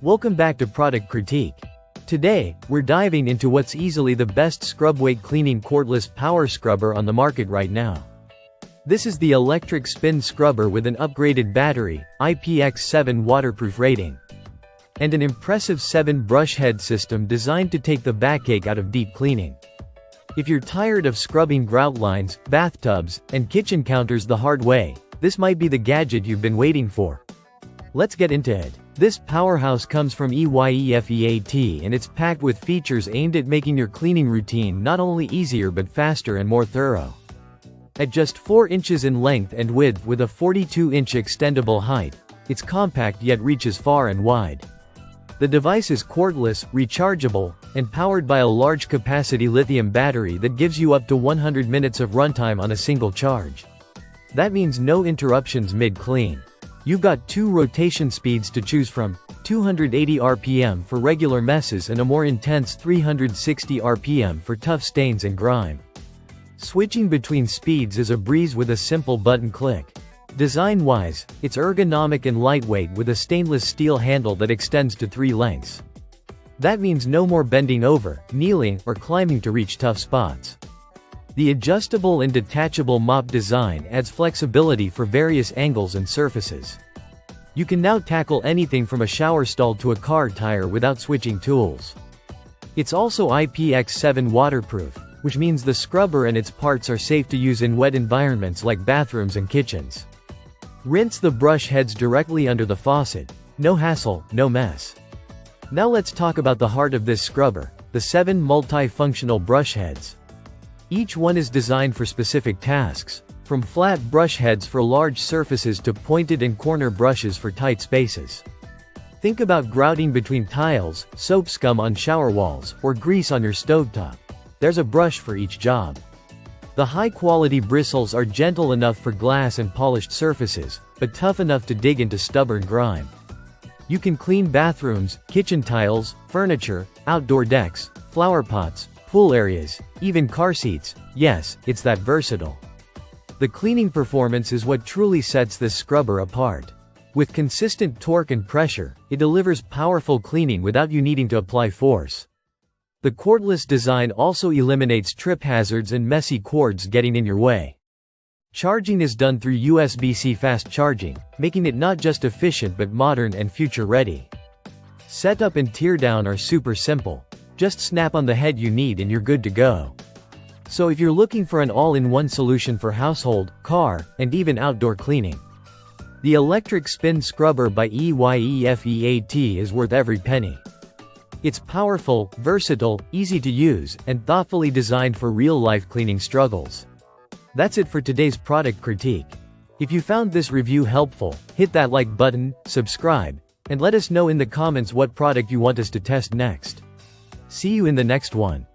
Welcome back to Product Critique. Today, we're diving into what's easily the best Scrubway cleaning cordless power scrubber on the market right now. This is the electric spin scrubber with an upgraded battery, IPX7 waterproof rating, and an impressive 7-brush head system designed to take the backache out of deep cleaning. If you're tired of scrubbing grout lines, bathtubs, and kitchen counters the hard way, this might be the gadget you've been waiting for. Let's get into it. This powerhouse comes from Eyefeat and it's packed with features aimed at making your cleaning routine not only easier but faster and more thorough. At just 4 inches in length and width with a 42-inch extendable height, it's compact yet reaches far and wide. The device is cordless, rechargeable, and powered by a large-capacity lithium battery that gives you up to 100 minutes of runtime on a single charge. That means no interruptions mid-clean. You've got 2 rotation speeds to choose from, 280 RPM for regular messes and a more intense 360 RPM for tough stains and grime. Switching between speeds is a breeze with a simple button click. Design-wise, it's ergonomic and lightweight with a stainless steel handle that extends to 3 lengths. That means no more bending over, kneeling, or climbing to reach tough spots. The adjustable and detachable mop design adds flexibility for various angles and surfaces. You can now tackle anything from a shower stall to a car tire without switching tools. It's also IPX7 waterproof, which means the scrubber and its parts are safe to use in wet environments like bathrooms and kitchens. Rinse the brush heads directly under the faucet. No hassle, no mess. Now let's talk about the heart of this scrubber, the 7 multi-functional brush heads. Each one is designed for specific tasks, from flat brush heads for large surfaces to pointed and corner brushes for tight spaces. Think about grouting between tiles, soap scum on shower walls, or grease on your stovetop. There's a brush for each job. The high-quality bristles are gentle enough for glass and polished surfaces, but tough enough to dig into stubborn grime. You can clean bathrooms, kitchen tiles, furniture, outdoor decks, flower pots, pool areas, even car seats. Yes, it's that versatile. The cleaning performance is what truly sets this scrubber apart. With consistent torque and pressure, it delivers powerful cleaning without you needing to apply force. The cordless design also eliminates trip hazards and messy cords getting in your way. Charging is done through USB-C fast charging, making it not just efficient but modern and future-ready. Setup and teardown are super simple. Just snap on the head you need and you're good to go. So if you're looking for an all-in-one solution for household, car, and even outdoor cleaning, the electric spin scrubber by Eyefeat is worth every penny. It's powerful, versatile, easy to use, and thoughtfully designed for real-life cleaning struggles. That's it for today's product critique. If you found this review helpful, hit that like button, subscribe, and let us know in the comments what product you want us to test next. See you in the next one.